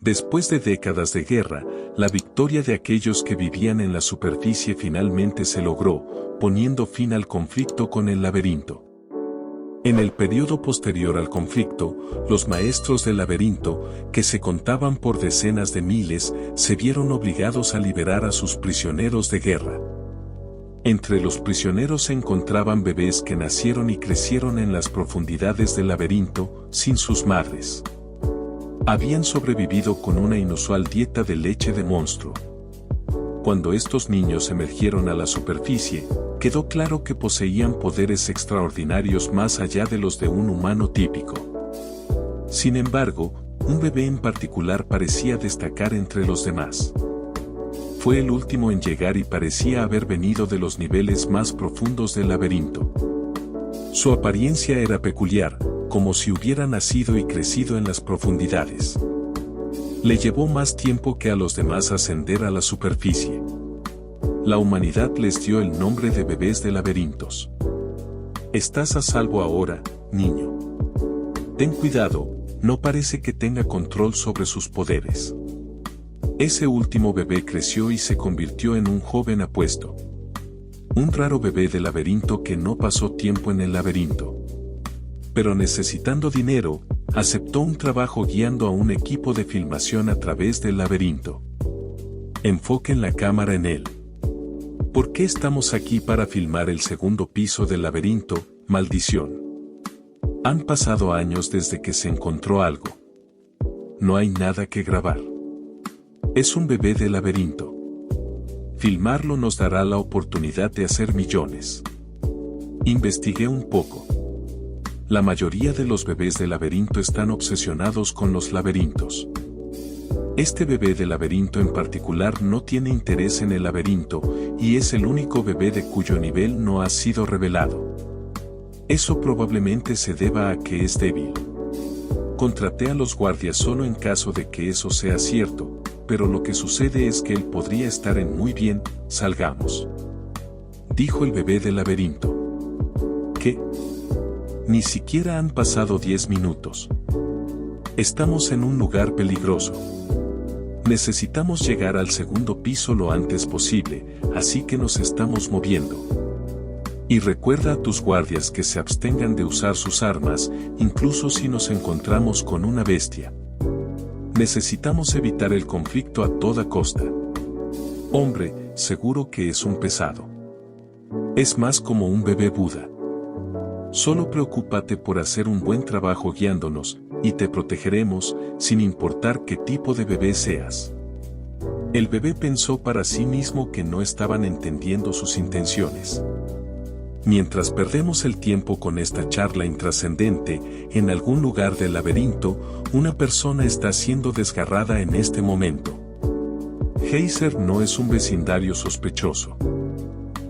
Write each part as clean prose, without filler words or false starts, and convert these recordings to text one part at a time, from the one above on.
Después de décadas de guerra, la victoria de aquellos que vivían en la superficie finalmente se logró, poniendo fin al conflicto con el laberinto. En el periodo posterior al conflicto, los maestros del laberinto, que se contaban por decenas de miles, se vieron obligados a liberar a sus prisioneros de guerra. Entre los prisioneros se encontraban bebés que nacieron y crecieron en las profundidades del laberinto, sin sus madres. Habían sobrevivido con una inusual dieta de leche de monstruo. Cuando estos niños emergieron a la superficie, quedó claro que poseían poderes extraordinarios más allá de los de un humano típico. Sin embargo, un bebé en particular parecía destacar entre los demás. Fue el último en llegar y parecía haber venido de los niveles más profundos del laberinto. Su apariencia era peculiar, como si hubiera nacido y crecido en las profundidades. Le llevó más tiempo que a los demás ascender a la superficie. La humanidad les dio el nombre de bebés de laberintos. Estás a salvo ahora, niño. Ten cuidado, no parece que tenga control sobre sus poderes. Ese último bebé creció y se convirtió en un joven apuesto. Un raro bebé de laberinto que no pasó tiempo en el laberinto. Pero necesitando dinero, aceptó un trabajo guiando a un equipo de filmación a través del laberinto. Enfoquen la cámara en él. ¿Por qué estamos aquí para filmar el segundo piso del laberinto? Maldición. Han pasado años desde que se encontró algo. No hay nada que grabar. Es un bebé de laberinto. Filmarlo nos dará la oportunidad de hacer millones. Investigué un poco. La mayoría de los bebés de laberinto están obsesionados con los laberintos. Este bebé de laberinto en particular no tiene interés en el laberinto, y es el único bebé de cuyo nivel no ha sido revelado. Eso probablemente se deba a que es débil. Contraté a los guardias solo en caso de que eso sea cierto, pero lo que sucede es que él podría estar en muy bien, salgamos. Dijo el bebé del laberinto. ¿Qué? Ni siquiera han pasado 10 minutos. Estamos en un lugar peligroso. Necesitamos llegar al segundo piso lo antes posible, así que nos estamos moviendo. Y recuerda a tus guardias que se abstengan de usar sus armas, incluso si nos encontramos con una bestia. Necesitamos evitar el conflicto a toda costa. Hombre, seguro que es un pesado. Es más como un bebé Buda. Solo preocúpate por hacer un buen trabajo guiándonos, y te protegeremos, sin importar qué tipo de bebé seas. El bebé pensó para sí mismo que no estaban entendiendo sus intenciones. Mientras perdemos el tiempo con esta charla intrascendente, en algún lugar del laberinto, una persona está siendo desgarrada en este momento. Heiser no es un vecindario sospechoso.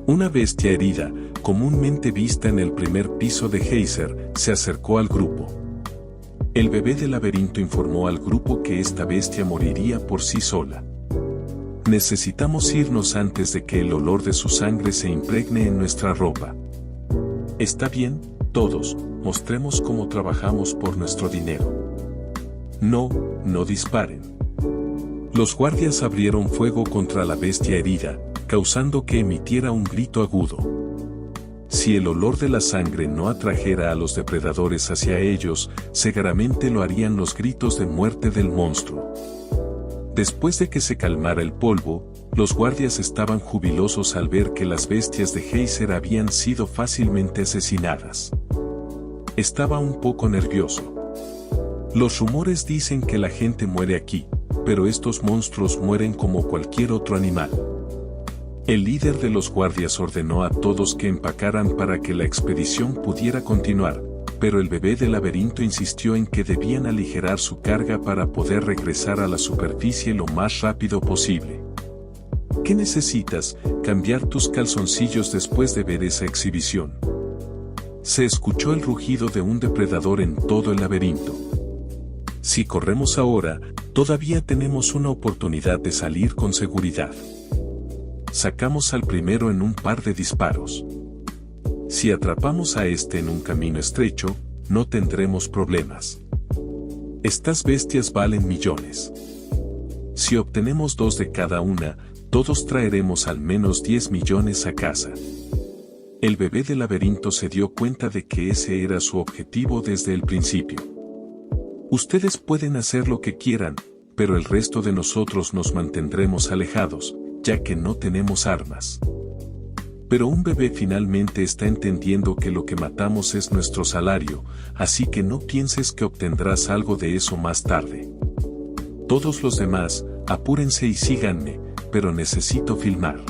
Una bestia herida, comúnmente vista en el primer piso de Heiser, se acercó al grupo. El bebé del laberinto informó al grupo que esta bestia moriría por sí sola. Necesitamos irnos antes de que el olor de su sangre se impregne en nuestra ropa. Está bien, todos, mostremos cómo trabajamos por nuestro dinero. No disparen. Los guardias abrieron fuego contra la bestia herida, causando que emitiera un grito agudo. Si el olor de la sangre no atrajera a los depredadores hacia ellos, seguramente lo harían los gritos de muerte del monstruo. Después de que se calmara el polvo, los guardias estaban jubilosos al ver que las bestias de Heiser habían sido fácilmente asesinadas. Estaba un poco nervioso. Los rumores dicen que la gente muere aquí, pero estos monstruos mueren como cualquier otro animal. El líder de los guardias ordenó a todos que empacaran para que la expedición pudiera continuar, pero el bebé del laberinto insistió en que debían aligerar su carga para poder regresar a la superficie lo más rápido posible. ¿Qué necesitas? Cambiar tus calzoncillos después de ver esa exhibición. Se escuchó el rugido de un depredador en todo el laberinto. Si corremos ahora, todavía tenemos una oportunidad de salir con seguridad. Sacamos al primero en un par de disparos. Si atrapamos a este en un camino estrecho, no tendremos problemas. Estas bestias valen millones. Si obtenemos 2 de cada una, todos traeremos al menos 10 millones a casa. El bebé del laberinto se dio cuenta de que ese era su objetivo desde el principio. Ustedes pueden hacer lo que quieran, pero el resto de nosotros nos mantendremos alejados, ya que no tenemos armas. Pero un bebé finalmente está entendiendo que lo que matamos es nuestro salario, así que no pienses que obtendrás algo de eso más tarde. Todos los demás, apúrense y síganme, pero necesito filmar.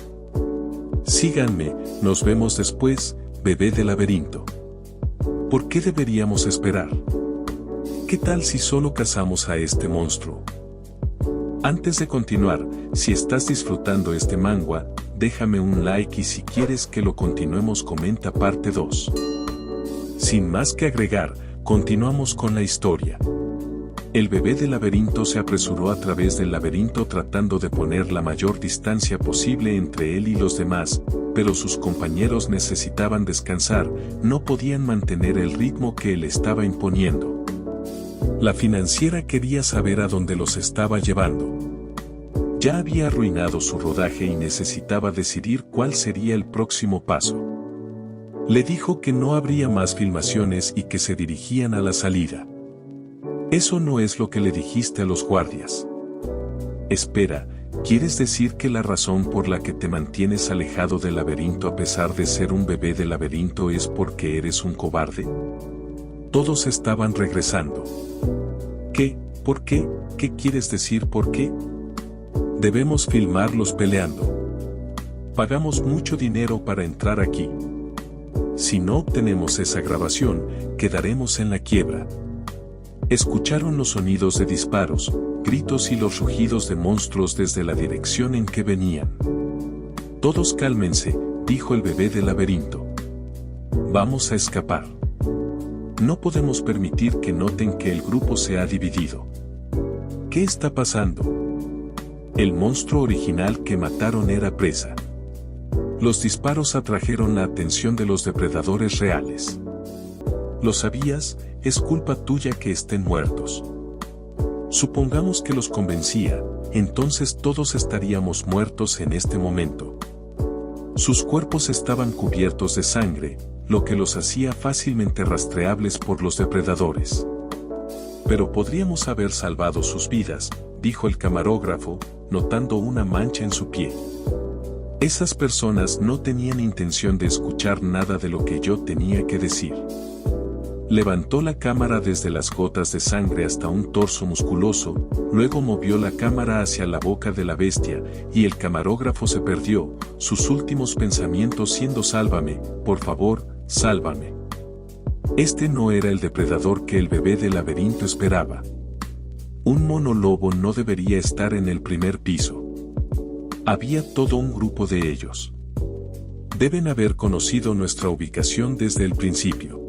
Síganme, nos vemos después, bebé del laberinto. ¿Por qué deberíamos esperar? ¿Qué tal si solo cazamos a este monstruo? Antes de continuar, si estás disfrutando este manga, déjame un like y si quieres que lo continuemos comenta parte 2. Sin más que agregar, continuamos con la historia. El bebé del laberinto se apresuró a través del laberinto tratando de poner la mayor distancia posible entre él y los demás, pero sus compañeros necesitaban descansar, no podían mantener el ritmo que él estaba imponiendo. La financiera quería saber a dónde los estaba llevando. Ya había arruinado su rodaje y necesitaba decidir cuál sería el próximo paso. Le dijo que no habría más filmaciones y que se dirigían a la salida. Eso no es lo que le dijiste a los guardias. Espera, ¿quieres decir que la razón por la que te mantienes alejado del laberinto a pesar de ser un bebé del laberinto es porque eres un cobarde? Todos estaban regresando. ¿Qué? ¿Por qué? ¿Qué quieres decir por qué? Debemos filmarlos peleando. Pagamos mucho dinero para entrar aquí. Si no obtenemos esa grabación, quedaremos en la quiebra. Escucharon los sonidos de disparos, gritos y los rugidos de monstruos desde la dirección en que venían. Todos cálmense, dijo el bebé del laberinto. Vamos a escapar. No podemos permitir que noten que el grupo se ha dividido. ¿Qué está pasando? El monstruo original que mataron era presa. Los disparos atrajeron la atención de los depredadores reales. ¿Lo sabías? Es culpa tuya que estén muertos. Supongamos que los convencía, entonces todos estaríamos muertos en este momento. Sus cuerpos estaban cubiertos de sangre, lo que los hacía fácilmente rastreables por los depredadores. Pero podríamos haber salvado sus vidas, dijo el camarógrafo, notando una mancha en su pie. Esas personas no tenían intención de escuchar nada de lo que yo tenía que decir. Levantó la cámara desde las gotas de sangre hasta un torso musculoso, luego movió la cámara hacia la boca de la bestia, y el camarógrafo se perdió, sus últimos pensamientos siendo sálvame, por favor, sálvame. Este no era el depredador que el bebé del laberinto esperaba. Un mono lobo no debería estar en el primer piso. Había todo un grupo de ellos. Deben haber conocido nuestra ubicación desde el principio.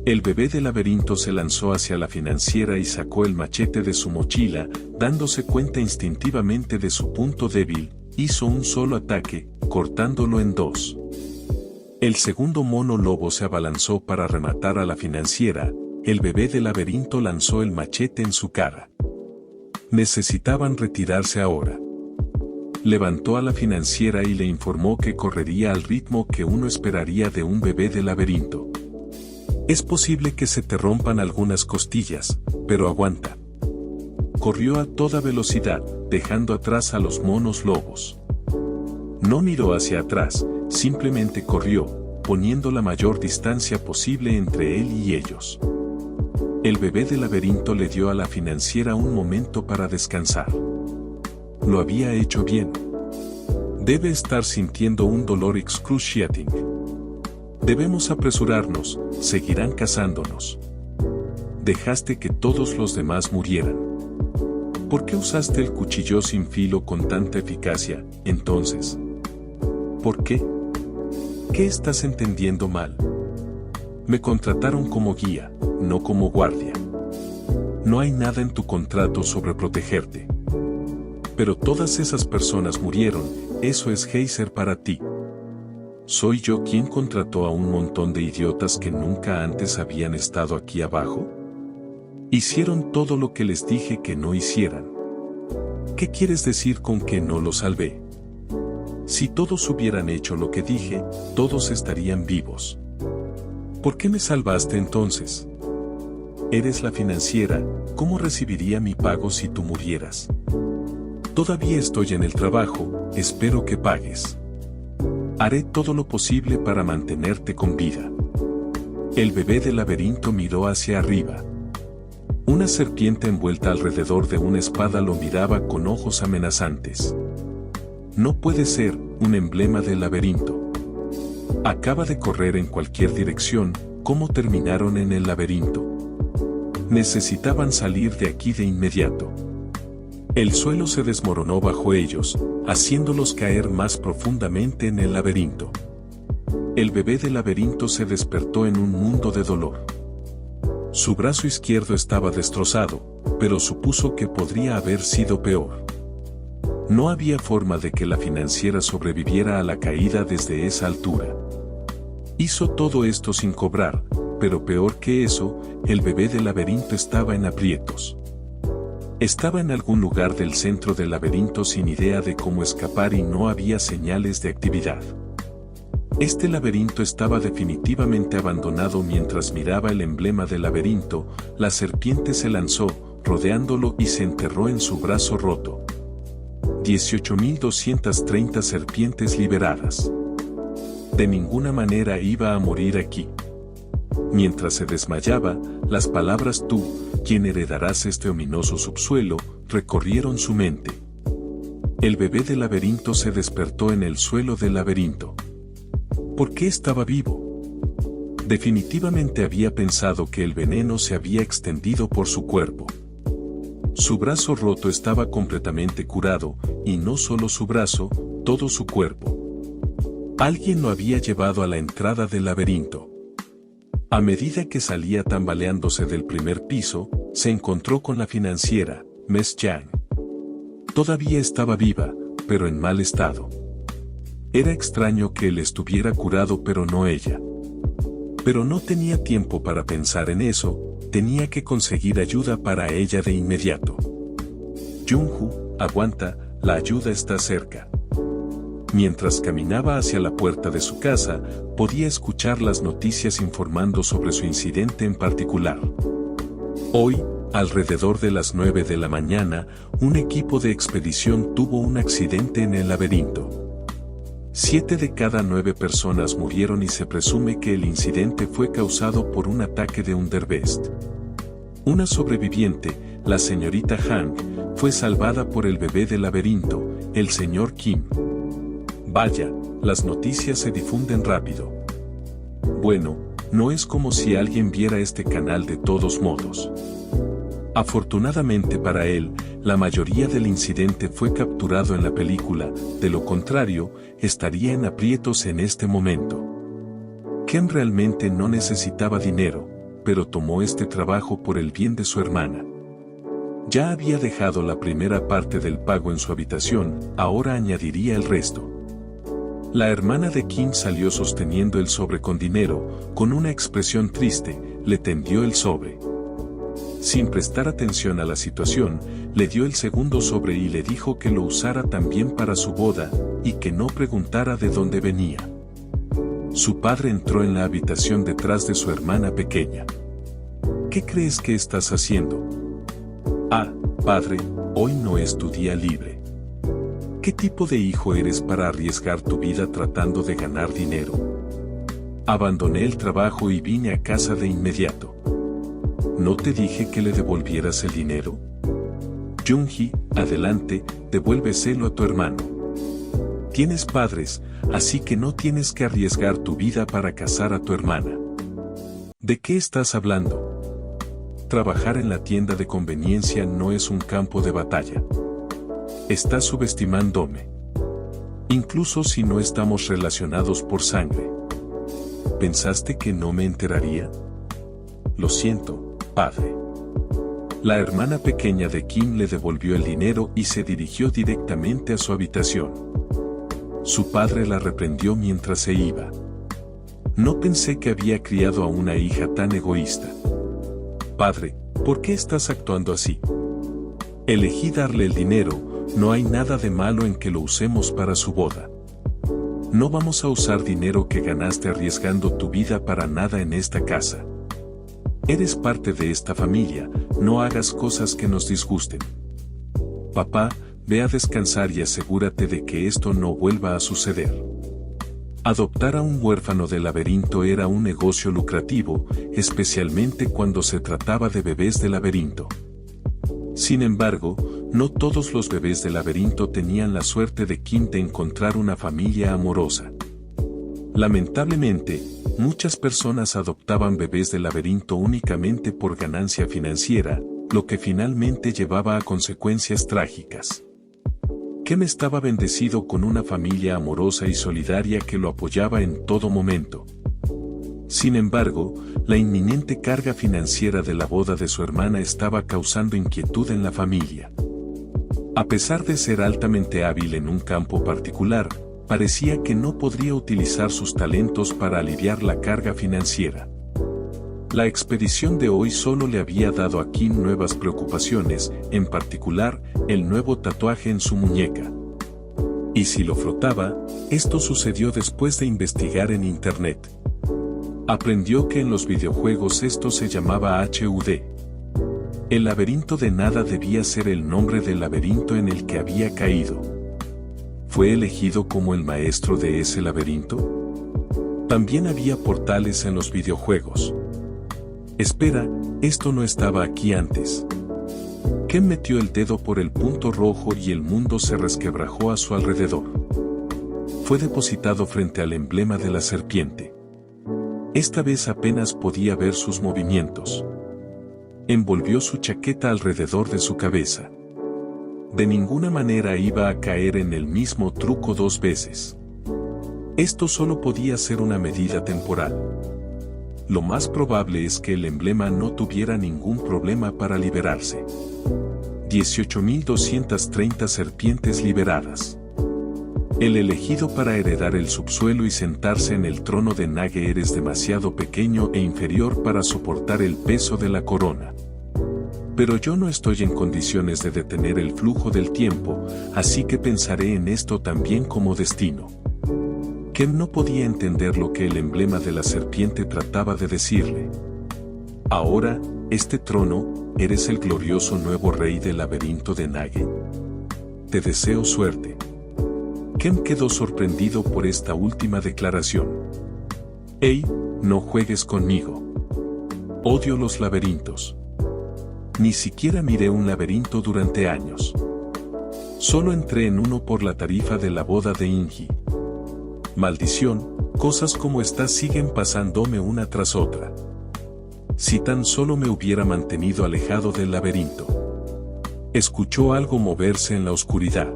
El bebé del laberinto se lanzó hacia la financiera y sacó el machete de su mochila, dándose cuenta instintivamente de su punto débil, hizo un solo ataque, cortándolo en 2. El segundo mono lobo se abalanzó para rematar a la financiera, el bebé del laberinto lanzó el machete en su cara. Necesitaban retirarse ahora. Levantó a la financiera y le informó que correría al ritmo que uno esperaría de un bebé del laberinto. Es posible que se te rompan algunas costillas, pero aguanta. Corrió a toda velocidad, dejando atrás a los monos lobos. No miró hacia atrás, simplemente corrió, poniendo la mayor distancia posible entre él y ellos. El bebé del laberinto le dio a la financiera un momento para descansar. Lo había hecho bien. Debe estar sintiendo un dolor excruciating. Debemos apresurarnos, seguirán cazándonos. Dejaste que todos los demás murieran. ¿Por qué usaste el cuchillo sin filo con tanta eficacia, entonces? ¿Por qué? ¿Qué estás entendiendo mal? Me contrataron como guía, no como guardia. No hay nada en tu contrato sobre protegerte. Pero todas esas personas murieron, eso es geyser para ti. ¿Soy yo quien contrató a un montón de idiotas que nunca antes habían estado aquí abajo? Hicieron todo lo que les dije que no hicieran. ¿Qué quieres decir con que no lo salvé? Si todos hubieran hecho lo que dije, todos estarían vivos. ¿Por qué me salvaste entonces? Eres la financiera, ¿cómo recibiría mi pago si tú murieras? Todavía estoy en el trabajo, espero que pagues. Haré todo lo posible para mantenerte con vida. El bebé del laberinto miró hacia arriba. Una serpiente envuelta alrededor de una espada lo miraba con ojos amenazantes. No puede ser un emblema del laberinto. Acaba de correr en cualquier dirección, ¿cómo terminaron en el laberinto? Necesitaban salir de aquí de inmediato. El suelo se desmoronó bajo ellos, haciéndolos caer más profundamente en el laberinto. El bebé del laberinto se despertó en un mundo de dolor. Su brazo izquierdo estaba destrozado, pero supuso que podría haber sido peor. No había forma de que la financiera sobreviviera a la caída desde esa altura. Hizo todo esto sin cobrar, pero peor que eso, el bebé del laberinto estaba en aprietos. Estaba en algún lugar del centro del laberinto sin idea de cómo escapar y no había señales de actividad. Este laberinto estaba definitivamente abandonado. Mientras miraba el emblema del laberinto, la serpiente se lanzó, rodeándolo y se enterró en su brazo roto. 18.230 serpientes liberadas. De ninguna manera iba a morir aquí. Mientras se desmayaba, las palabras «tú, quien heredarás este ominoso subsuelo», recorrieron su mente. El bebé del laberinto se despertó en el suelo del laberinto. ¿Por qué estaba vivo? Definitivamente había pensado que el veneno se había extendido por su cuerpo. Su brazo roto estaba completamente curado, y no solo su brazo, todo su cuerpo. Alguien lo había llevado a la entrada del laberinto. A medida que salía tambaleándose del primer piso, se encontró con la financiera, Miss Yang. Todavía estaba viva, pero en mal estado. Era extraño que él estuviera curado pero no ella. Pero no tenía tiempo para pensar en eso, tenía que conseguir ayuda para ella de inmediato. Jung-Hoo, aguanta, la ayuda está cerca. Mientras caminaba hacia la puerta de su casa, podía escuchar las noticias informando sobre su incidente en particular. Hoy, alrededor de las 9 de la mañana, un equipo de expedición tuvo un accidente en el laberinto. 7 de cada 9 personas murieron y se presume que el incidente fue causado por un ataque de Underbest. Una sobreviviente, la señorita Han, fue salvada por el bebé del laberinto, el señor Kim. Vaya, las noticias se difunden rápido. Bueno, no es como si alguien viera este canal de todos modos. Afortunadamente para él, la mayoría del incidente fue capturado en la película, de lo contrario, estaría en aprietos en este momento. Ken realmente no necesitaba dinero, pero tomó este trabajo por el bien de su hermana. Ya había dejado la primera parte del pago en su habitación, ahora añadiría el resto. La hermana de Kim salió sosteniendo el sobre con dinero, con una expresión triste, le tendió el sobre. Sin prestar atención a la situación, le dio el segundo sobre y le dijo que lo usara también para su boda, y que no preguntara de dónde venía. Su padre entró en la habitación detrás de su hermana pequeña. ¿Qué crees que estás haciendo? Ah, padre, hoy no es tu día libre. ¿Qué tipo de hijo eres para arriesgar tu vida tratando de ganar dinero? Abandoné el trabajo y vine a casa de inmediato. ¿No te dije que le devolvieras el dinero? Jung-Hee, adelante, devuélveselo a tu hermano. Tienes padres, así que no tienes que arriesgar tu vida para casar a tu hermana. ¿De qué estás hablando? Trabajar en la tienda de conveniencia no es un campo de batalla. Estás subestimándome. Incluso si no estamos relacionados por sangre. ¿Pensaste que no me enteraría? Lo siento, padre. La hermana pequeña de Kim le devolvió el dinero y se dirigió directamente a su habitación. Su padre la reprendió mientras se iba. No pensé que había criado a una hija tan egoísta. Padre, ¿por qué estás actuando así? Elegí darle el dinero, no hay nada de malo en que lo usemos para su boda. No vamos a usar dinero que ganaste arriesgando tu vida para nada en esta casa. Eres parte de esta familia, no hagas cosas que nos disgusten. Papá, ve a descansar y asegúrate de que esto no vuelva a suceder. Adoptar a un huérfano del laberinto era un negocio lucrativo, especialmente cuando se trataba de bebés de laberinto. Sin embargo, no todos los bebés de laberinto tenían la suerte de Kim de encontrar una familia amorosa. Lamentablemente, muchas personas adoptaban bebés de laberinto únicamente por ganancia financiera, lo que finalmente llevaba a consecuencias trágicas. Kim estaba bendecido con una familia amorosa y solidaria que lo apoyaba en todo momento. Sin embargo, la inminente carga financiera de la boda de su hermana estaba causando inquietud en la familia. A pesar de ser altamente hábil en un campo particular, parecía que no podría utilizar sus talentos para aliviar la carga financiera. La expedición de hoy solo le había dado a Kim nuevas preocupaciones, en particular, el nuevo tatuaje en su muñeca. Y si lo frotaba, esto sucedió después de investigar en internet. Aprendió que en los videojuegos esto se llamaba HUD. El laberinto de nada debía ser el nombre del laberinto en el que había caído. ¿Fue elegido como el maestro de ese laberinto? También había portales en los videojuegos. Espera, esto no estaba aquí antes. Kim metió el dedo por el punto rojo y el mundo se resquebrajó a su alrededor. Fue depositado frente al emblema de la serpiente. Esta vez apenas podía ver sus movimientos. Envolvió su chaqueta alrededor de su cabeza. De ninguna manera iba a caer en el mismo truco 2 veces. Esto solo podía ser una medida temporal. Lo más probable es que el emblema no tuviera ningún problema para liberarse. 18.230 serpientes liberadas. El elegido para heredar el subsuelo y sentarse en el trono de Nage eres demasiado pequeño e inferior para soportar el peso de la corona. Pero yo no estoy en condiciones de detener el flujo del tiempo, así que pensaré en esto también como destino. Kim no podía entender lo que el emblema de la serpiente trataba de decirle. Ahora, este trono, eres el glorioso nuevo rey del laberinto de Nage. Te deseo suerte. Kim quedó sorprendido por esta última declaración. ¡Ey, no juegues conmigo! Odio los laberintos. Ni siquiera miré un laberinto durante años. Solo entré en uno por la tarifa de la boda de Ingi. Maldición, cosas como estas siguen pasándome una tras otra. Si tan solo me hubiera mantenido alejado del laberinto. Escuchó algo moverse en la oscuridad.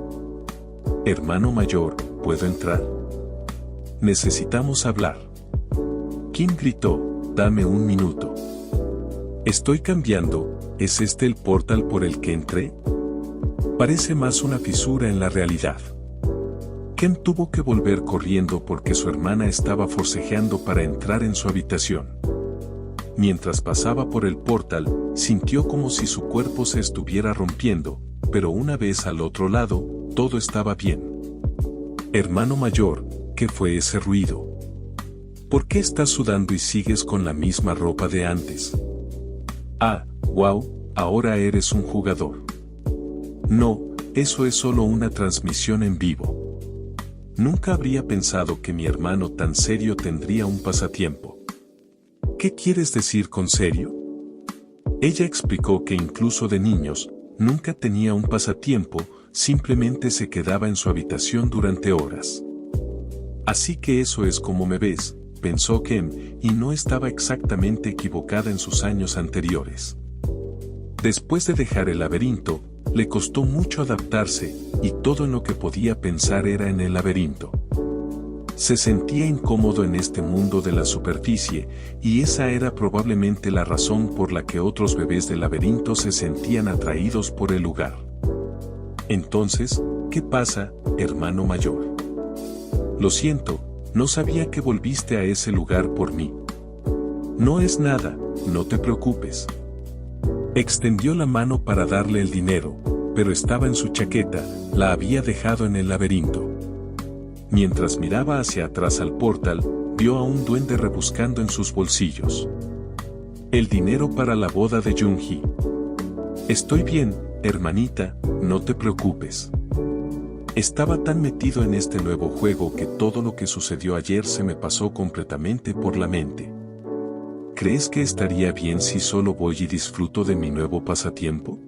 Hermano mayor, ¿puedo entrar? Necesitamos hablar. Kim gritó, dame un minuto. Estoy cambiando, ¿es este el portal por el que entré? Parece más una fisura en la realidad. Kim tuvo que volver corriendo porque su hermana estaba forcejeando para entrar en su habitación. Mientras pasaba por el portal, sintió como si su cuerpo se estuviera rompiendo, pero una vez al otro lado, todo estaba bien. Hermano mayor, ¿qué fue ese ruido? ¿Por qué estás sudando y sigues con la misma ropa de antes? Ah, wow, ahora eres un jugador. No, eso es solo una transmisión en vivo. Nunca habría pensado que mi hermano tan serio tendría un pasatiempo. ¿Qué quieres decir con serio? Ella explicó que incluso de niños, nunca tenía un pasatiempo, simplemente se quedaba en su habitación durante horas. Así que eso es como me ves, pensó Kim, y no estaba exactamente equivocada en sus años anteriores. Después de dejar el laberinto, le costó mucho adaptarse, y todo en lo que podía pensar era en el laberinto. Se sentía incómodo en este mundo de la superficie, y esa era probablemente la razón por la que otros bebés del laberinto se sentían atraídos por el lugar. Entonces, ¿qué pasa, hermano mayor? Lo siento, no sabía que volviste a ese lugar por mí. No es nada, no te preocupes. Extendió la mano para darle el dinero, pero estaba en su chaqueta, la había dejado en el laberinto. Mientras miraba hacia atrás al portal, vio a un duende rebuscando en sus bolsillos. El dinero para la boda de Jung-hee. Estoy bien, hermanita, no te preocupes. Estaba tan metido en este nuevo juego que todo lo que sucedió ayer se me pasó completamente por la mente. ¿Crees que estaría bien si solo voy y disfruto de mi nuevo pasatiempo?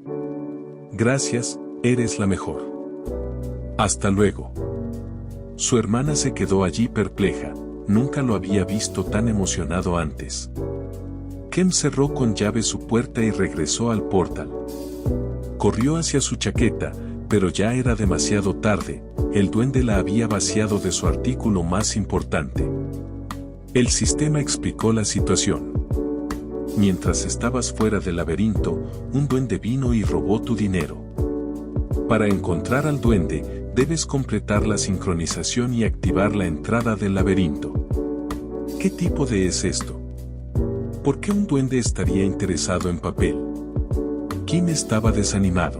Gracias, eres la mejor. Hasta luego. Su hermana se quedó allí perpleja, nunca lo había visto tan emocionado antes. Kem cerró con llave su puerta y regresó al portal. Corrió hacia su chaqueta, pero ya era demasiado tarde, el duende la había vaciado de su artículo más importante. El sistema explicó la situación. Mientras estabas fuera del laberinto, un duende vino y robó tu dinero. Para encontrar al duende, debes completar la sincronización y activar la entrada del laberinto. ¿Qué tipo de es esto? ¿Por qué un duende estaría interesado en papel? Kim estaba desanimado.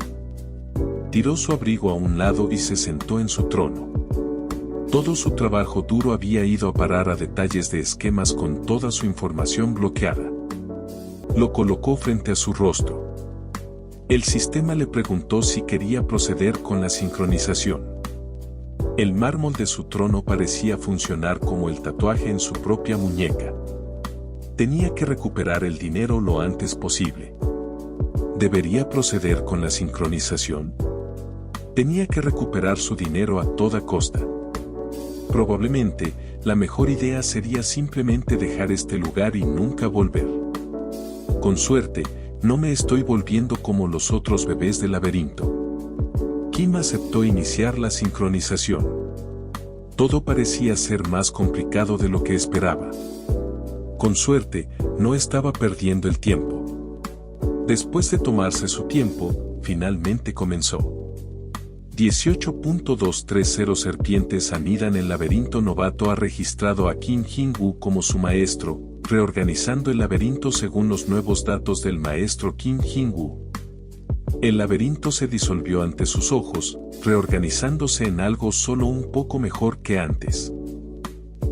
Tiró su abrigo a un lado y se sentó en su trono. Todo su trabajo duro había ido a parar a detalles de esquemas con toda su información bloqueada. Lo colocó frente a su rostro. El sistema le preguntó si quería proceder con la sincronización. El mármol de su trono parecía funcionar como el tatuaje en su propia muñeca. Tenía que recuperar el dinero lo antes posible. ¿Debería proceder con la sincronización? Tenía que recuperar su dinero a toda costa. Probablemente, la mejor idea sería simplemente dejar este lugar y nunca volver. Con suerte, no me estoy volviendo como los otros bebés del laberinto. Kim aceptó iniciar la sincronización. Todo parecía ser más complicado de lo que esperaba. Con suerte, no estaba perdiendo el tiempo. Después de tomarse su tiempo, finalmente comenzó. 18.230 serpientes anidan. El laberinto novato ha registrado a Kim Jin-woo como su maestro, reorganizando el laberinto según los nuevos datos del maestro Kim Jin-woo. El laberinto se disolvió ante sus ojos, reorganizándose en algo solo un poco mejor que antes.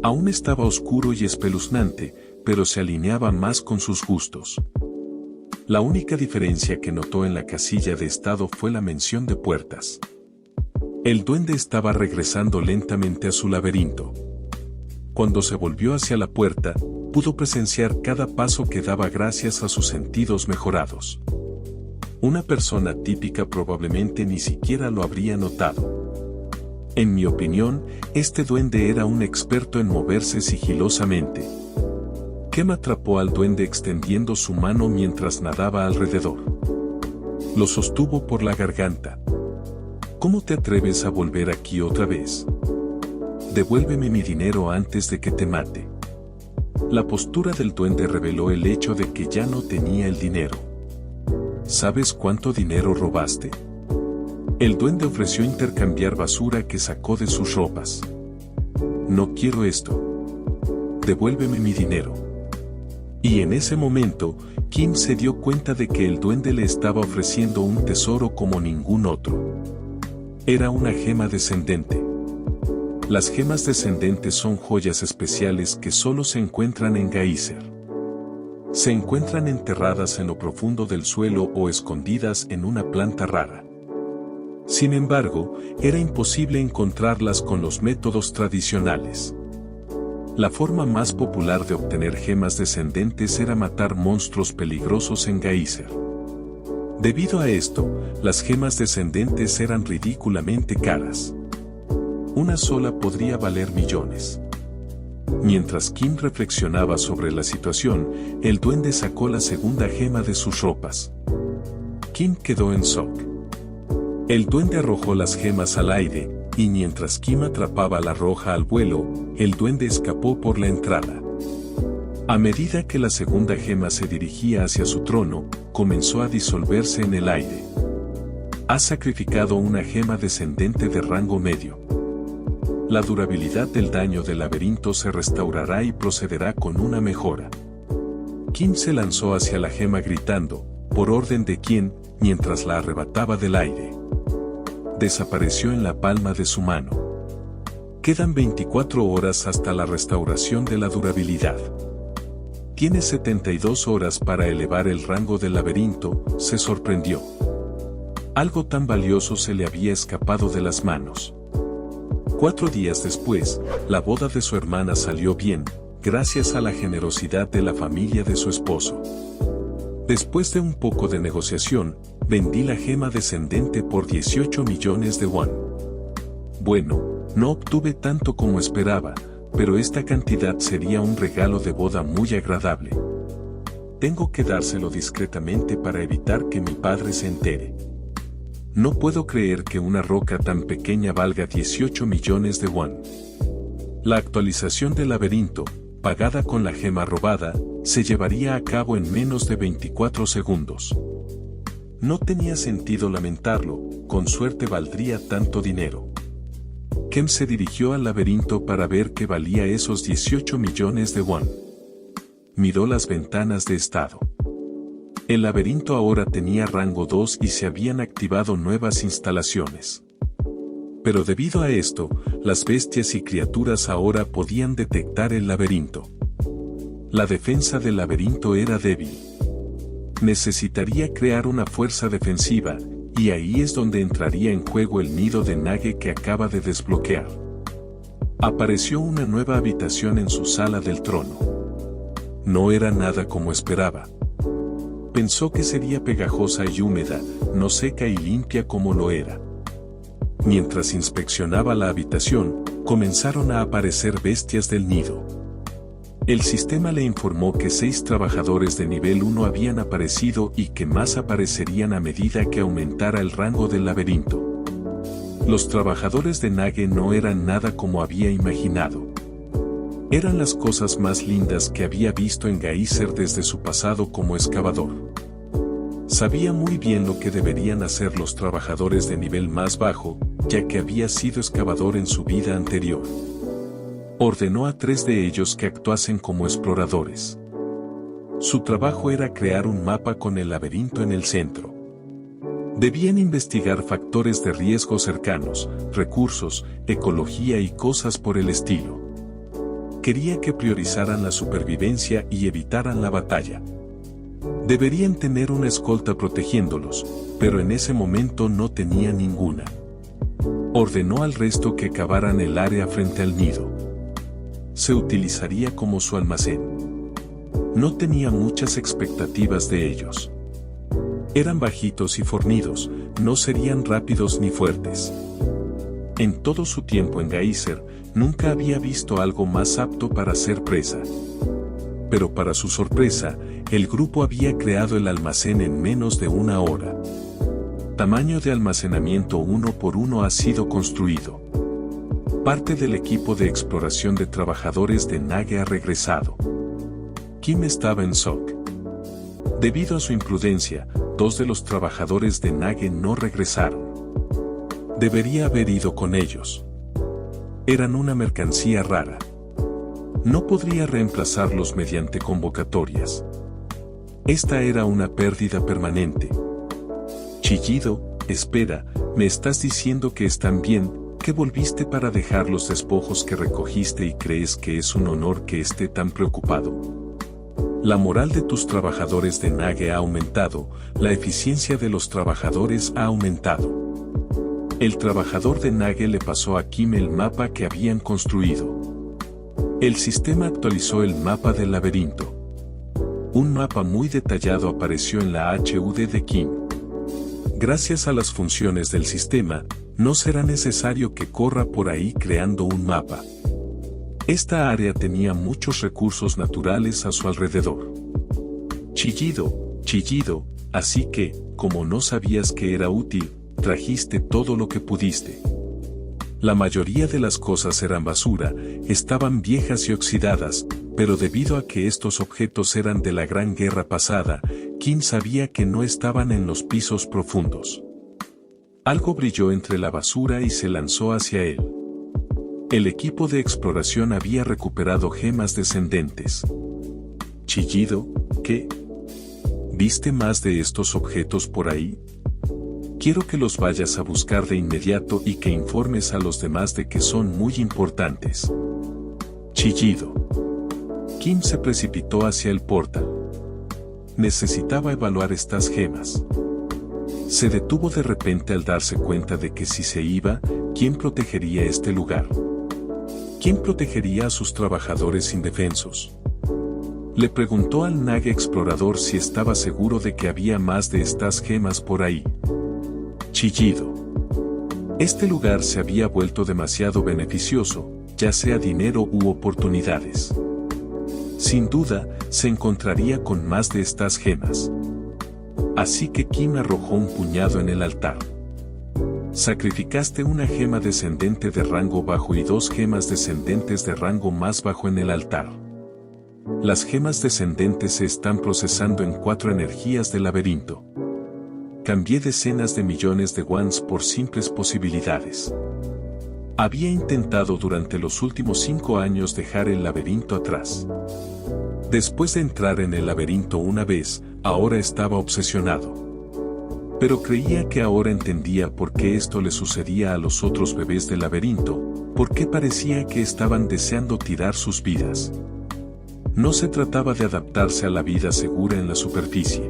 Aún estaba oscuro y espeluznante, pero se alineaba más con sus gustos. La única diferencia que notó en la casilla de estado fue la mención de puertas. El duende estaba regresando lentamente a su laberinto. Cuando se volvió hacia la puerta, pudo presenciar cada paso que daba gracias a sus sentidos mejorados. Una persona típica probablemente ni siquiera lo habría notado. En mi opinión, este duende era un experto en moverse sigilosamente. Kem atrapó al duende extendiendo su mano mientras nadaba alrededor. Lo sostuvo por la garganta. ¿Cómo te atreves a volver aquí otra vez? Devuélveme mi dinero antes de que te mate. La postura del duende reveló el hecho de que ya no tenía el dinero. ¿Sabes cuánto dinero robaste? El duende ofreció intercambiar basura que sacó de sus ropas. No quiero esto. Devuélveme mi dinero. Y en ese momento, Kim se dio cuenta de que el duende le estaba ofreciendo un tesoro como ningún otro. Era una gema descendente. Las gemas descendentes son joyas especiales que solo se encuentran en Geyser. Se encuentran enterradas en lo profundo del suelo o escondidas en una planta rara. Sin embargo, era imposible encontrarlas con los métodos tradicionales. La forma más popular de obtener gemas descendentes era matar monstruos peligrosos en Geyser. Debido a esto, las gemas descendentes eran ridículamente caras. Una sola podría valer millones. Mientras Kim reflexionaba sobre la situación, el duende sacó la segunda gema de sus ropas. Kim quedó en shock. El duende arrojó las gemas al aire, y mientras Kim atrapaba la roja al vuelo, el duende escapó por la entrada. A medida que la segunda gema se dirigía hacia su trono, comenzó a disolverse en el aire. Has sacrificado una gema descendente de rango medio. La durabilidad del daño del laberinto se restaurará y procederá con una mejora. Kim se lanzó hacia la gema gritando, ¿por orden de quién?, mientras la arrebataba del aire. desapareció en la palma de su mano. Quedan 24 horas hasta la restauración de la durabilidad. Tienes 72 horas para elevar el rango del laberinto, se sorprendió. Algo tan valioso se le había escapado de las manos. 4 días después, la boda de su hermana salió bien, gracias a la generosidad de la familia de su esposo. Después de un poco de negociación, vendí la gema descendente por 18 millones de won. Bueno, no obtuve tanto como esperaba, pero esta cantidad sería un regalo de boda muy agradable. Tengo que dárselo discretamente para evitar que mi padre se entere. No puedo creer que una roca tan pequeña valga 18 millones de won. La actualización del laberinto, pagada con la gema robada, se llevaría a cabo en menos de 24 segundos. No tenía sentido lamentarlo, con suerte valdría tanto dinero. Kem se dirigió al laberinto para ver qué valía esos 18 millones de won. Miró las ventanas de estado. El laberinto ahora tenía rango 2 y se habían activado nuevas instalaciones. Pero debido a esto, las bestias y criaturas ahora podían detectar el laberinto. La defensa del laberinto era débil. Necesitaría crear una fuerza defensiva, y ahí es donde entraría en juego el nido de Nage que acaba de desbloquear. Apareció una nueva habitación en su sala del trono. No era nada como esperaba. Pensó que sería pegajosa y húmeda, no seca y limpia como lo era. Mientras inspeccionaba la habitación, comenzaron a aparecer bestias del nido. El sistema le informó que 6 trabajadores de nivel 1 habían aparecido y que más aparecerían a medida que aumentara el rango del laberinto. Los trabajadores de Nage no eran nada como había imaginado. Eran las cosas más lindas que había visto en Geyser desde su pasado como excavador. Sabía muy bien lo que deberían hacer los trabajadores de nivel más bajo, ya que había sido excavador en su vida anterior. Ordenó a 3 de ellos que actuasen como exploradores. Su trabajo era crear un mapa con el laberinto en el centro. Debían investigar factores de riesgo cercanos, recursos, ecología y cosas por el estilo. Quería que priorizaran la supervivencia y evitaran la batalla. Deberían tener una escolta protegiéndolos, pero en ese momento no tenía ninguna. Ordenó al resto que cavaran el área frente al nido. Se utilizaría como su almacén. No tenía muchas expectativas de ellos. Eran bajitos y fornidos, no serían rápidos ni fuertes. En todo su tiempo en Geyser, nunca había visto algo más apto para ser presa. Pero para su sorpresa, el grupo había creado el almacén en menos de 1 hora. Tamaño de almacenamiento 1x1 ha sido construido. Parte del equipo de exploración de trabajadores de Nage ha regresado. Kim estaba en shock. Debido a su imprudencia, 2 de los trabajadores de Nage no regresaron. Debería haber ido con ellos. Eran una mercancía rara. No podría reemplazarlos mediante convocatorias. Esta era una pérdida permanente. Chillido, espera, ¿me estás diciendo que están bien, que volviste para dejar los despojos que recogiste y crees que es un honor que esté tan preocupado? La moral de tus trabajadores de Nage ha aumentado, la eficiencia de los trabajadores ha aumentado. El trabajador de Nage le pasó a Kim el mapa que habían construido. El sistema actualizó el mapa del laberinto. Un mapa muy detallado apareció en la HUD de Kim. Gracias a las funciones del sistema, no será necesario que corra por ahí creando un mapa. Esta área tenía muchos recursos naturales a su alrededor. Chillido, así que, como no sabías que era útil, trajiste todo lo que pudiste. La mayoría de las cosas eran basura, estaban viejas y oxidadas, pero debido a que estos objetos eran de la Gran Guerra pasada, Kim sabía que no estaban en los pisos profundos. Algo brilló entre la basura y se lanzó hacia él. El equipo de exploración había recuperado gemas descendentes. Chillido, ¿qué? ¿Viste más de estos objetos por ahí? Quiero que los vayas a buscar de inmediato y que informes a los demás de que son muy importantes. Chillido. Kim se precipitó hacia el portal. Necesitaba evaluar estas gemas. Se detuvo de repente al darse cuenta de que si se iba, ¿quién protegería este lugar? ¿Quién protegería a sus trabajadores indefensos? Le preguntó al Nage explorador si estaba seguro de que había más de estas gemas por ahí. Chillido. Este lugar se había vuelto demasiado beneficioso, ya sea dinero u oportunidades. Sin duda, se encontraría con más de estas gemas. Así que Kim arrojó un puñado en el altar. Sacrificaste una gema descendente de rango bajo y 2 gemas descendentes de rango más bajo en el altar. Las gemas descendentes se están procesando en 4 energías del laberinto. Cambié decenas de millones de wands por simples posibilidades. Había intentado durante los últimos 5 años dejar el laberinto atrás. Después de entrar en el laberinto una vez, ahora estaba obsesionado. Pero creía que ahora entendía por qué esto le sucedía a los otros bebés del laberinto, por qué parecía que estaban deseando tirar sus vidas. No se trataba de adaptarse a la vida segura en la superficie.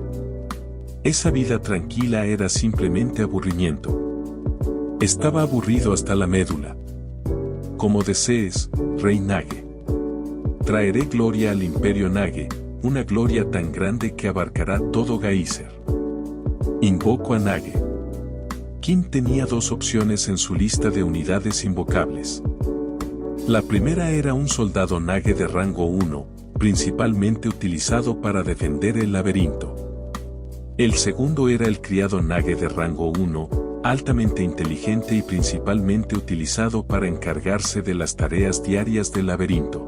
Esa vida tranquila era simplemente aburrimiento. Estaba aburrido hasta la médula. Como desees, Rey Nage. Traeré gloria al Imperio Nage, una gloria tan grande que abarcará todo Geyser. Invoco a Nage. Kim tenía 2 opciones en su lista de unidades invocables. La primera era un soldado Nage de rango 1, principalmente utilizado para defender el laberinto. El segundo era el criado Nage de rango 1, altamente inteligente y principalmente utilizado para encargarse de las tareas diarias del laberinto.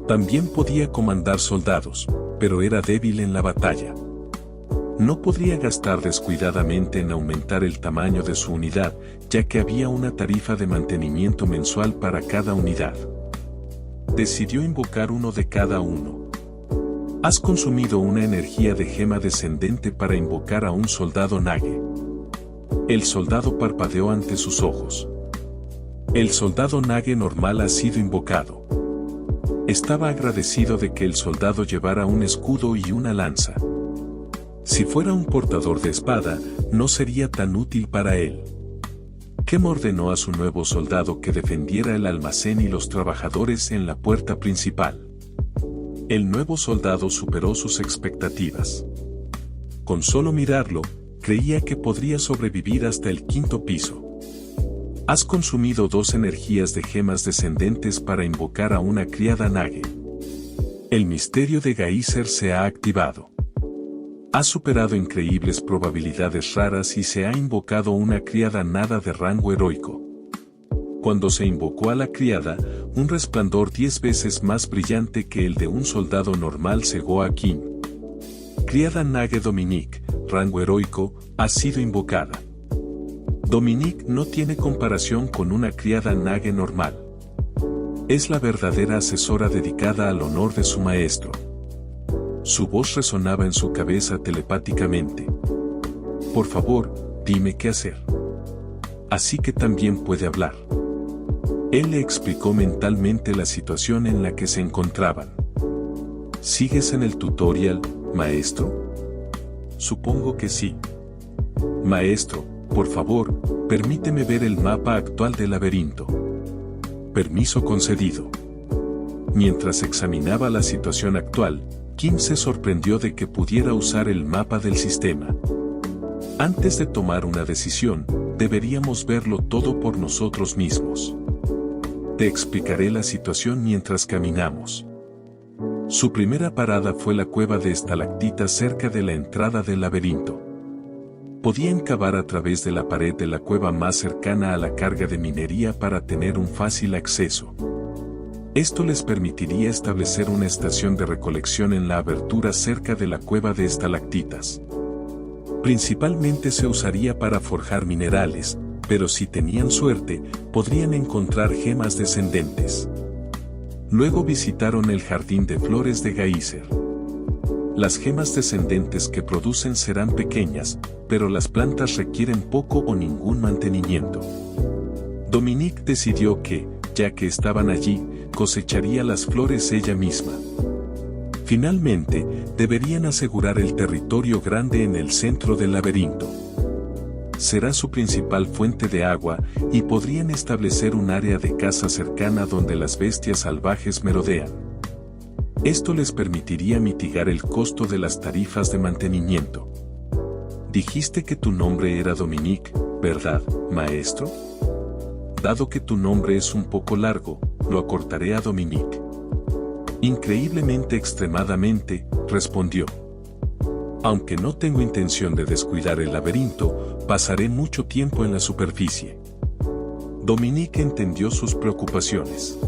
También podía comandar soldados, pero era débil en la batalla. No podría gastar descuidadamente en aumentar el tamaño de su unidad, ya que había una tarifa de mantenimiento mensual para cada unidad. Decidió invocar uno de cada uno. Has consumido una energía de gema descendente para invocar a un soldado Nage. El soldado parpadeó ante sus ojos. El soldado Nage normal ha sido invocado. Estaba agradecido de que el soldado llevara un escudo y una lanza. Si fuera un portador de espada, no sería tan útil para él. Kim ordenó a su nuevo soldado que defendiera el almacén y los trabajadores en la puerta principal. El nuevo soldado superó sus expectativas. Con solo mirarlo, creía que podría sobrevivir hasta el 5.º piso. Has consumido 2 energías de gemas descendentes para invocar a una criada Nage. El misterio de Geyser se ha activado. Ha superado increíbles probabilidades raras y se ha invocado una criada nada de rango heroico. Cuando se invocó a la criada, un resplandor 10 veces más brillante que el de un soldado normal cegó a Kim. Criada Nage Dominique, rango heroico, ha sido invocada. Dominique no tiene comparación con una criada Nage normal. Es la verdadera asesora dedicada al honor de su maestro. Su voz resonaba en su cabeza telepáticamente. Por favor, dime qué hacer. Así que también puede hablar. Él le explicó mentalmente la situación en la que se encontraban. ¿Sigues en el tutorial, maestro? Supongo que sí. Maestro, por favor, permíteme ver el mapa actual del laberinto. Permiso concedido. Mientras examinaba la situación actual, Kim se sorprendió de que pudiera usar el mapa del sistema. Antes de tomar una decisión, deberíamos verlo todo por nosotros mismos. Te explicaré la situación mientras caminamos. Su primera parada fue la cueva de estalactitas cerca de la entrada del laberinto. Podían cavar a través de la pared de la cueva más cercana a la carga de minería para tener un fácil acceso. Esto les permitiría establecer una estación de recolección en la abertura cerca de la cueva de estalactitas. Principalmente se usaría para forjar minerales, pero si tenían suerte, podrían encontrar gemas descendentes. Luego visitaron el jardín de flores de Geyser. Las gemas descendentes que producen serán pequeñas, pero las plantas requieren poco o ningún mantenimiento. Dominique decidió que, ya que estaban allí, cosecharía las flores ella misma. Finalmente, deberían asegurar el territorio grande en el centro del laberinto. Será su principal fuente de agua y podrían establecer un área de caza cercana donde las bestias salvajes merodean. Esto les permitiría mitigar el costo de las tarifas de mantenimiento. Dijiste que tu nombre era Dominique, ¿verdad, maestro? Dado que tu nombre es un poco largo, lo acortaré a Dominique. Increíblemente extremadamente, respondió. Aunque no tengo intención de descuidar el laberinto, pasaré mucho tiempo en la superficie. Dominique entendió sus preocupaciones.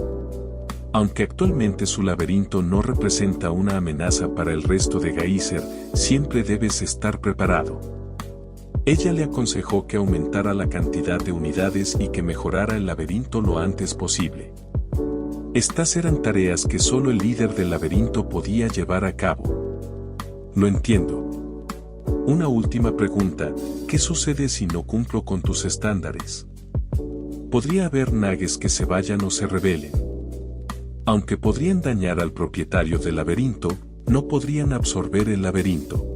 Aunque actualmente su laberinto no representa una amenaza para el resto de Geyser, siempre debes estar preparado. Ella le aconsejó que aumentara la cantidad de unidades y que mejorara el laberinto lo antes posible. Estas eran tareas que solo el líder del laberinto podía llevar a cabo. Lo entiendo. Una última pregunta, ¿qué sucede si no cumplo con tus estándares? Podría haber nagues que se vayan o se rebelen. Aunque podrían dañar al propietario del laberinto, no podrían absorber el laberinto.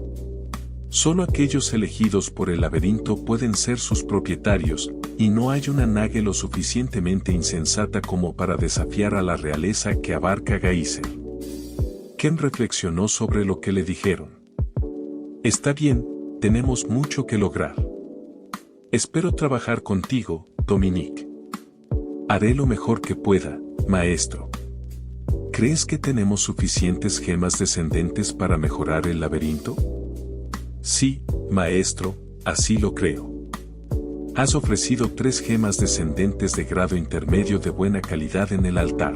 Solo aquellos elegidos por el laberinto pueden ser sus propietarios, y no hay una nague lo suficientemente insensata como para desafiar a la realeza que abarca Geyser. Ken reflexionó sobre lo que le dijeron. Está bien, tenemos mucho que lograr. Espero trabajar contigo, Dominique. Haré lo mejor que pueda, maestro. ¿Crees que tenemos suficientes gemas descendentes para mejorar el laberinto? Sí, maestro, así lo creo. Has ofrecido 3 gemas descendentes de grado intermedio de buena calidad en el altar.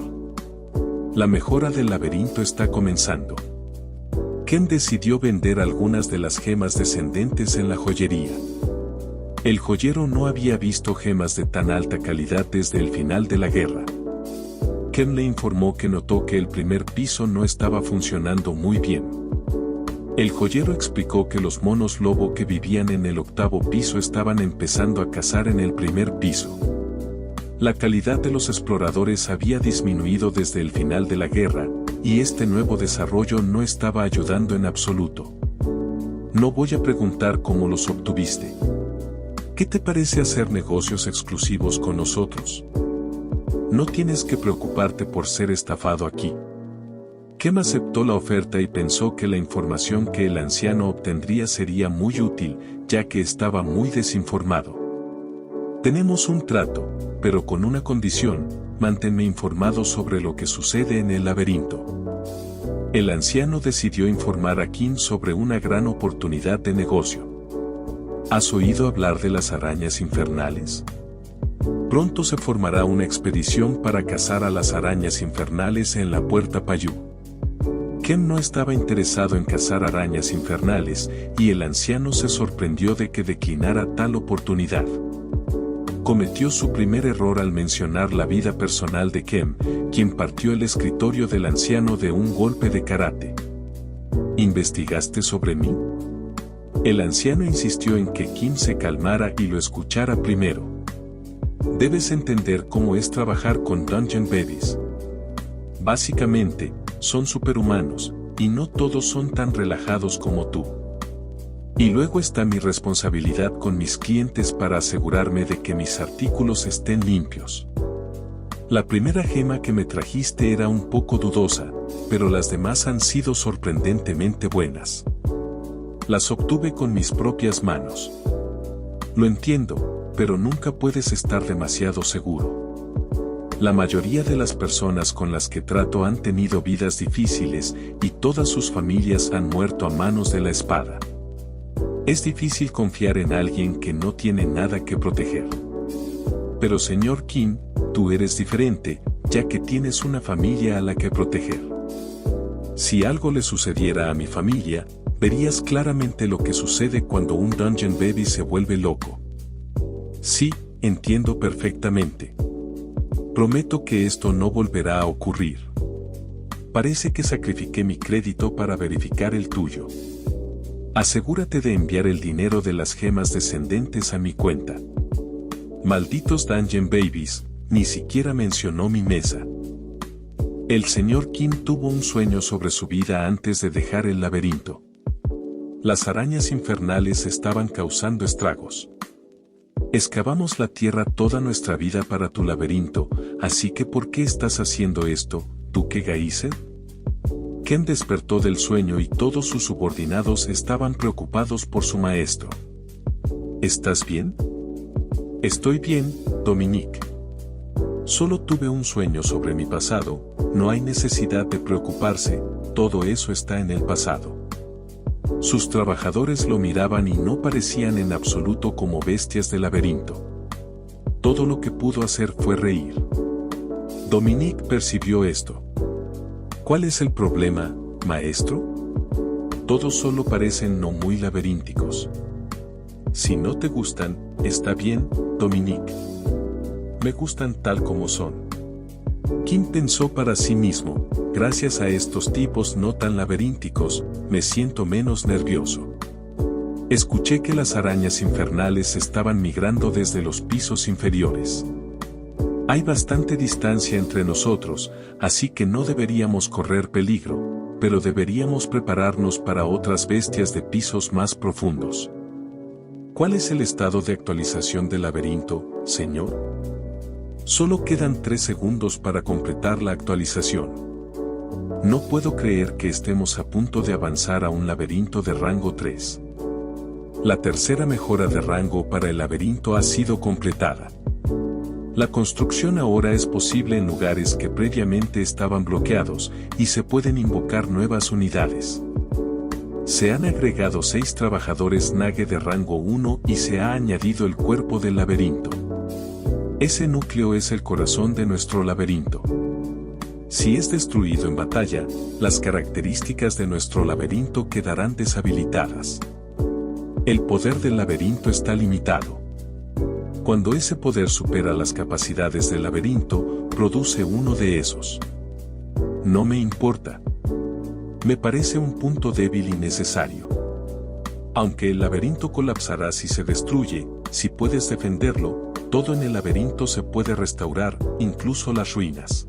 La mejora del laberinto está comenzando. Ken decidió vender algunas de las gemas descendentes en la joyería. El joyero no había visto gemas de tan alta calidad desde el final de la guerra. Ken le informó que notó que el primer piso no estaba funcionando muy bien. El joyero explicó que los monos lobo que vivían en el 8º piso estaban empezando a cazar en el primer piso. La calidad de los exploradores había disminuido desde el final de la guerra, y este nuevo desarrollo no estaba ayudando en absoluto. No voy a preguntar cómo los obtuviste. ¿Qué te parece hacer negocios exclusivos con nosotros? No tienes que preocuparte por ser estafado aquí. Kem aceptó la oferta y pensó que la información que el anciano obtendría sería muy útil, ya que estaba muy desinformado. Tenemos un trato, pero con una condición: manténme informado sobre lo que sucede en el laberinto. El anciano decidió informar a Kim sobre una gran oportunidad de negocio. ¿Has oído hablar de las arañas infernales? Pronto se formará una expedición para cazar a las arañas infernales en la Puerta Payú. Ken no estaba interesado en cazar arañas infernales, y el anciano se sorprendió de que declinara tal oportunidad. Cometió su primer error al mencionar la vida personal de Ken, quien partió el escritorio del anciano de un golpe de karate. ¿Investigaste sobre mí? El anciano insistió en que Kim se calmara y lo escuchara primero. Debes entender cómo es trabajar con Dungeon Babies. Básicamente, son superhumanos, y no todos son tan relajados como tú. Y luego está mi responsabilidad con mis clientes para asegurarme de que mis artículos estén limpios. La primera gema que me trajiste era un poco dudosa, pero las demás han sido sorprendentemente buenas. Las obtuve con mis propias manos. Lo entiendo, pero nunca puedes estar demasiado seguro. La mayoría de las personas con las que trato han tenido vidas difíciles y todas sus familias han muerto a manos de la espada. Es difícil confiar en alguien que no tiene nada que proteger. Pero señor Kim, tú eres diferente, ya que tienes una familia a la que proteger. Si algo le sucediera a mi familia, verías claramente lo que sucede cuando un Dungeon Baby se vuelve loco. Sí, entiendo perfectamente. Prometo que esto no volverá a ocurrir. Parece que sacrifiqué mi crédito para verificar el tuyo. Asegúrate de enviar el dinero de las gemas descendentes a mi cuenta. Malditos Dungeon Babies, ni siquiera mencionó mi mesa. El señor Kim tuvo un sueño sobre su vida antes de dejar el laberinto. Las arañas infernales estaban causando estragos. Excavamos la tierra toda nuestra vida para tu laberinto, así que ¿por qué estás haciendo esto, Duque Gaiser? Ken despertó del sueño y todos sus subordinados estaban preocupados por su maestro. ¿Estás bien? Estoy bien, Dominique. Solo tuve un sueño sobre mi pasado, no hay necesidad de preocuparse, todo eso está en el pasado. Sus trabajadores lo miraban y no parecían en absoluto como bestias del laberinto. Todo lo que pudo hacer fue reír. Dominique percibió esto. ¿Cuál es el problema, maestro? Todos solo parecen no muy laberínticos. Si no te gustan, está bien, Dominique. Me gustan tal como son. Kim pensó para sí mismo, gracias a estos tipos no tan laberínticos, me siento menos nervioso. Escuché que las arañas infernales estaban migrando desde los pisos inferiores. Hay bastante distancia entre nosotros, así que no deberíamos correr peligro, pero deberíamos prepararnos para otras bestias de pisos más profundos. ¿Cuál es el estado de actualización del laberinto, señor? Solo quedan 3 segundos para completar la actualización. No puedo creer que estemos a punto de avanzar a un laberinto de rango 3. La tercera mejora de rango para el laberinto ha sido completada. La construcción ahora es posible en lugares que previamente estaban bloqueados, y se pueden invocar nuevas unidades. Se han agregado 6 trabajadores Nage de rango 1 y se ha añadido el cuerpo del laberinto. Ese núcleo es el corazón de nuestro laberinto. Si es destruido en batalla, las características de nuestro laberinto quedarán deshabilitadas. El poder del laberinto está limitado. Cuando ese poder supera las capacidades del laberinto, produce uno de esos. No me importa. Me parece un punto débil y necesario. Aunque el laberinto colapsará si se destruye, si puedes defenderlo, todo en el laberinto se puede restaurar, incluso las ruinas.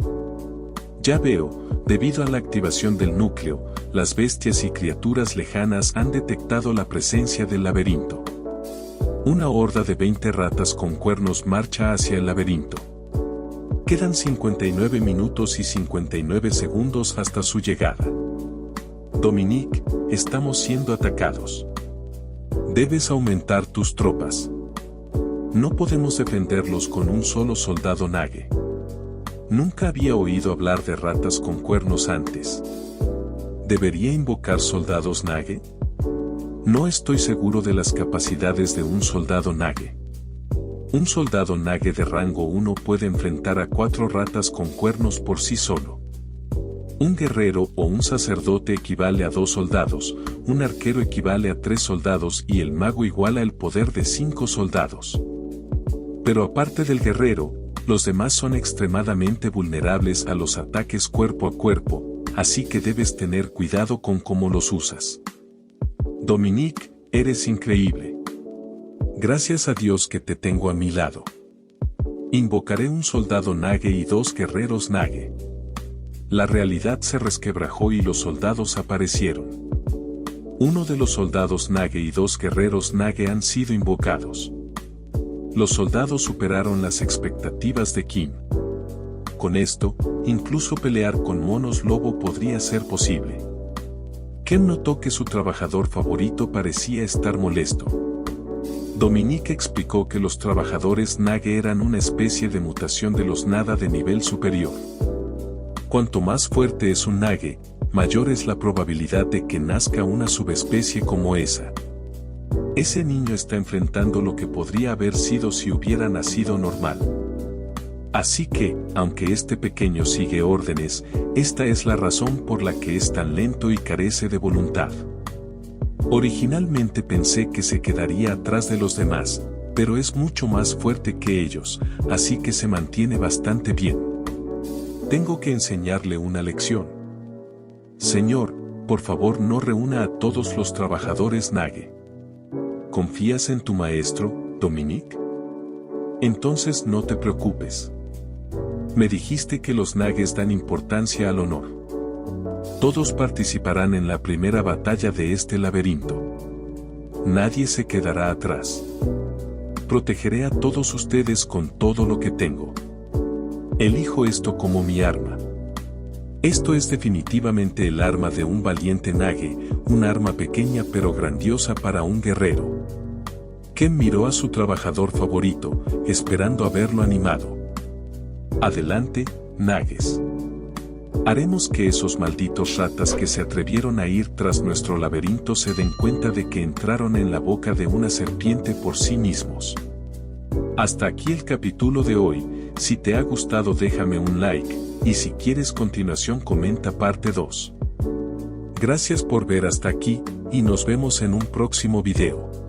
Ya veo, debido a la activación del núcleo, las bestias y criaturas lejanas han detectado la presencia del laberinto. Una horda de 20 ratas con cuernos marcha hacia el laberinto. Quedan 59 minutos y 59 segundos hasta su llegada. Dominique, estamos siendo atacados. Debes aumentar tus tropas. No podemos defenderlos con un solo soldado Nage. Nunca había oído hablar de ratas con cuernos antes. ¿Debería invocar soldados Nage? No estoy seguro de las capacidades de un soldado Nage. Un soldado Nage de rango 1 puede enfrentar a 4 ratas con cuernos por sí solo. Un guerrero o un sacerdote equivale a 2 soldados, un arquero equivale a 3 soldados y el mago iguala el poder de 5 soldados. Pero aparte del guerrero, los demás son extremadamente vulnerables a los ataques cuerpo a cuerpo, así que debes tener cuidado con cómo los usas. Dominique, eres increíble. Gracias a Dios que te tengo a mi lado. Invocaré un soldado Nage y 2 guerreros Nage. La realidad se resquebrajó y los soldados aparecieron. Uno de los soldados Nage y 2 guerreros Nage han sido invocados. Los soldados superaron las expectativas de Kim. Con esto, incluso pelear con monos lobo podría ser posible. Ken notó que su trabajador favorito parecía estar molesto. Dominique explicó que los trabajadores Nage eran una especie de mutación de los Nada de nivel superior. Cuanto más fuerte es un Nage, mayor es la probabilidad de que nazca una subespecie como esa. Ese niño está enfrentando lo que podría haber sido si hubiera nacido normal. Así que, aunque este pequeño sigue órdenes, esta es la razón por la que es tan lento y carece de voluntad. Originalmente pensé que se quedaría atrás de los demás, pero es mucho más fuerte que ellos, así que se mantiene bastante bien. Tengo que enseñarle una lección. Señor, por favor no reúna a todos los trabajadores Nage. ¿Confías en tu maestro, Dominique? Entonces no te preocupes. Me dijiste que los Nages dan importancia al honor. Todos participarán en la primera batalla de este laberinto. Nadie se quedará atrás. Protegeré a todos ustedes con todo lo que tengo. Elijo esto como mi arma. Esto es definitivamente el arma de un valiente Nage, un arma pequeña pero grandiosa para un guerrero. Ken miró a su trabajador favorito, esperando a verlo animado. Adelante, Nages. Haremos que esos malditos ratas que se atrevieron a ir tras nuestro laberinto se den cuenta de que entraron en la boca de una serpiente por sí mismos. Hasta aquí el capítulo de hoy. Si te ha gustado déjame un like, y si quieres continuación comenta parte 2. Gracias por ver hasta aquí, y nos vemos en un próximo video.